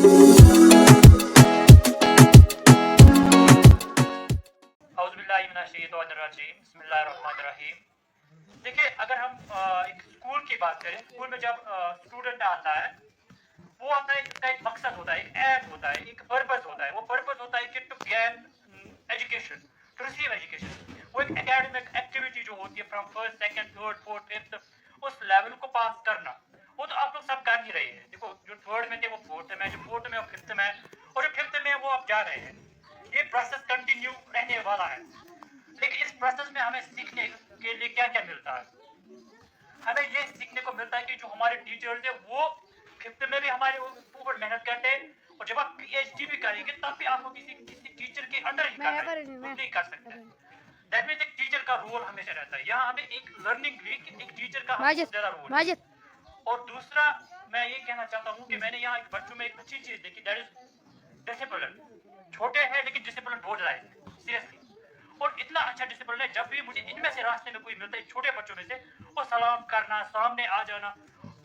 बिस्मिल्लाहिर्रहमानिर्रहीम। देखिए, अगर हम एक स्कूल की बात करें, स्कूल में जब स्टूडेंट आता है, वो आता है, इसका एक मकसद होता है, एक एम होता है, एक पर्पस होता है। वो पर्पस होता है कि to gain education, to receive education. वो एक एकेडमिक एक्टिविटी जो होती है from first second third fourth fifth, उस लेवल को पास करना, वो तो आप लोग सब कर ही रहे हैं। देखो, जो थर्ड में थे वो फोर्थ में, जो फोर्थ में वो फिफ्थ में, और जो फिफ्थ में वो अब जा रहे हैं। ये प्रोसेस कंटिन्यू रहने वाला है। लेकिन इस प्रोसेस में हमें सीखने के लिए क्या क्या मिलता है? हमें ये सीखने को मिलता है कि जो हमारे टीचर्स है वो फिफ्थ में भी हमारे ऊपर मेहनत करते हैं, और जब आप पीएचडी भी करेंगे तब भी आपको किसी किसी टीचर के अंडर ही करना है, खुद नहीं कर सकते। दैट मीन्स एक टीचर का रोल हमेशा रहता है। यहाँ हमें एक लर्निंग ली कि एक टीचर का बहुत ज्यादा रोल है। और दूसरा, मैं ये कहना चाहता हूँ कि मैंने यहाँ बच्चों में एक अच्छी चीज देखी, दैट इज डिसिप्लिन। छोटे हैं लेकिन डिसिप्लिन बहुत ज्यादा है, सीरियसली। और इतना अच्छा डिसिप्लिन है, जब भी मुझे इनमें से रास्ते में कोई मिलता है छोटे बच्चों में से, वो सलाम करना, सामने आ जाना,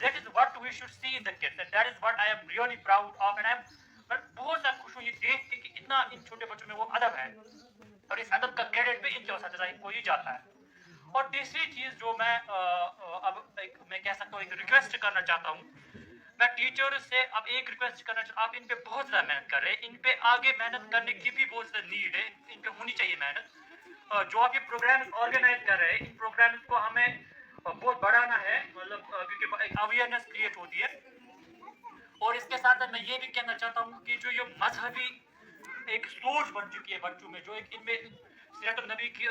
that is what we should see in the kids, and that is what I am really proud of. And I am, मैं बहुत ज्यादा खुश हूँ ये देख के कि इतना इन छोटे बच्चों में वो अदब है, और इस अदब का क्रेडिट भी इनके उस्ताद को ही जाता है। और तीसरी चीज जो मैं मैं कह सकता हूँ, एक रिक्वेस्ट करना चाहता हूँ, मैं टीचर से अब एक रिक्वेस्ट करना चाहता हूँ। आप इन पे बहुत ज्यादा मेहनत कर रहे हैं, इन पे आगे मेहनत करने की भी बहुत ज्यादा नीड है, इन पे होनी चाहिए मेहनत। जो आप ये प्रोग्राम ऑर्गेनाइज कर रहे हैं, इन प्रोग्राम को हमें बहुत बढ़ाना है, मतलब क्योंकि एक अवेयरनेस क्रिएट होती है। और इसके साथ मैं ये भी कहना चाहता हूँ कि जो ये मजहबी एक सोच बन चुकी है बच्चों में, जो एक इनमें सीरत नबी की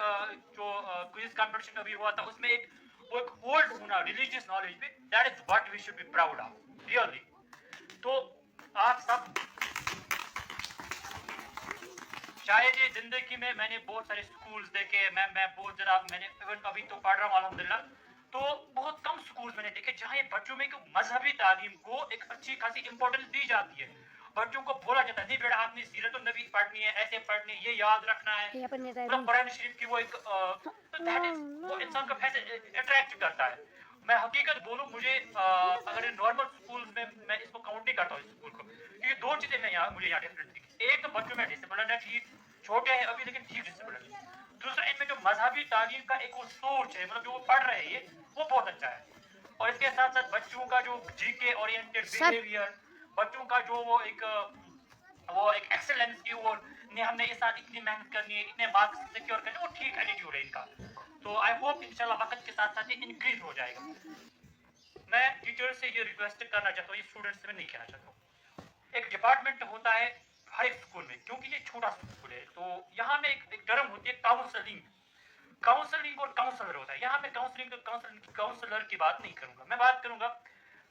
जो क्विज कंपटीशन अभी हुआ था, उसमें एक वो एक होल्ड होना रिलीजियस नॉलेज में, that is what we should be proud of really. तो आप सब, शायद ये जिंदगी में मैंने बहुत सारे स्कूल्स देखे, मैं बहुत ज्यादा, मैंने इवन अभी तो पढ़ रहा हूँ अल्हम्दुलिल्लाह, तो बहुत कम स्कूल्स मैंने देखे जहाँ ये बच्चों में मजहबी तालीम को एक अच्छी खासी इंपॉर्टेंस दी जाती है। बच्चों को बोला जाता है, नहीं बेटा आपने सीरत नबी पढ़नी है, ऐसे पढ़नी है, ये याद रखना है, मतलब कुरान शरीफ की वो एक वो इंसान को अट्रैक्ट करता है। मैं हकीकत बोलूं, मुझे अगर नॉर्मल स्कूल में मैं इसको काउंट नहीं करता हूँ इस स्कूल को, क्योंकि दो चीजें मैं यहाँ मुझे यहाँ डिफरेंट दिखी। एक तो बच्चों में डिसिप्लिन है, ठीक, छोटे हैं अभी लेकिन ठीक डिसिप्लिन है। दूसरा, इनमें जो मजहबी तालीम का एक वो सोच है, मतलब जो वो पढ़ रहे हैं वो बहुत अच्छा है। और इसके साथ साथ बच्चों का जो जीके ओरिएंटेड बिहेवियर, बच्चों का जो वो एक एक्सेलेंस की वो, ने हमने इस साल इतनी मेहनत करनी है, इतने मार्क्स सिक्योर करने, वो ठीक एटीट्यूड है इनका। तो आई होप इंशाल्लाह वक्त के साथ साथ ये इंक्रीज हो जाएगा। मैं टीचर से ये रिक्वेस्ट करना चाहता हूँ, ये स्टूडेंट्स से मैं नहीं कहना चाहता हूँ। एक डिपार्टमेंट होता है हर एक स्कूल में, क्योंकि ये छोटा स्कूल है, तो यहाँ में एक टर्म होती है काउंसलिंग। काउंसलिंग और काउंसलर होता है। यहाँ मैं काउंसलर की बात नहीं करूंगा, मैं बात करूंगा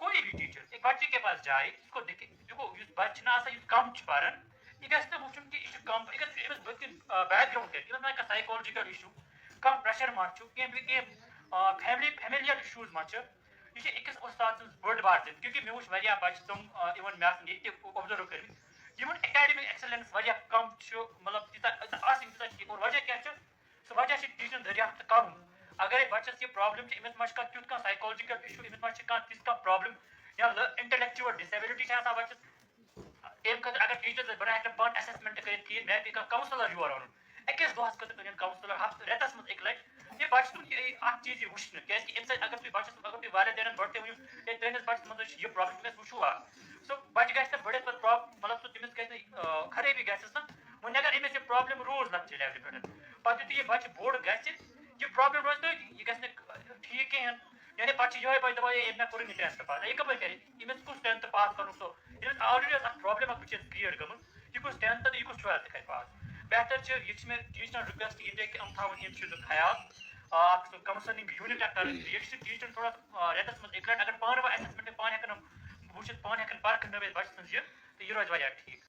कोई भी टीचर एक बच्चे के पास जाए, इसको देखे, देखो इस बच्चे ना सा कम पारन, ये गैस तो मुझे कि इशू कम, ये बैकग्राउंड है, ये मैं साइकोलॉजिकल इशू कम प्रेशर मारचू कि फैमिलियल इश्यूज मारचू, ये है अकिस उस्ताद बड़ बात, क्योंकि मे वो वारिया बच्चे तुम इवन मैं ऑब्जर्व कर एकेडमिक एक्सेलेंस कम, मतलब तीता और वजह क्या, सो वजह से टीचर दरियाफ्त कम। अगर बच्चस ये प्रॉब्लम अमिस मा तुत कह साइकोलॉजिकल इशू, अमिस मा तिस कह प्रॉब्लम या इंटेलेक्चुअल डिसेबिलिटी बच्चस, अम खतर अगर टीचर बह हेक पान असेसमेंट कर मैं पे काउंसलर योर अन अकिस दोहस खतर काउंसलर रेतस मज एक लट, ये बच्चे तुम चीज वुन क्या अगर तुम बच्चस अगर तुम वाले दिन बड़े वो तुस बच्चस मज यह प्रॉब्लम वो, सो बच्चे गए बढ़ मतलब सो तमिस गई खराबी गस ना, वो अगर अमिस ये प्रॉब्लम रोज लक्चर लेवल पे पे यह बच्चे बोड़ गह प्रॉब्लम रोज तो यह गि ठीक कहें, यानी पे ये पे दपा मे कोर 10th पास, यह कप कर अमिस कुछ 10th पास कर, सो ऑलरेडी प्रॉब्लम बच्चे क्रिएट गम, यह कुछ 10th तो यह कुछ 12th कर पास। बेहतर ये टीचर रिक्वेस्ट ये कि हम थवन इन चीज़ ख्याल काउंसलिंग यूनिट कर, टीचर थोड़ा रेतस मज एक लट अगर पान असेसमेंट पान हेन वो पान हेन परख नवित बच्चे सज, तो यह रोज ठीक।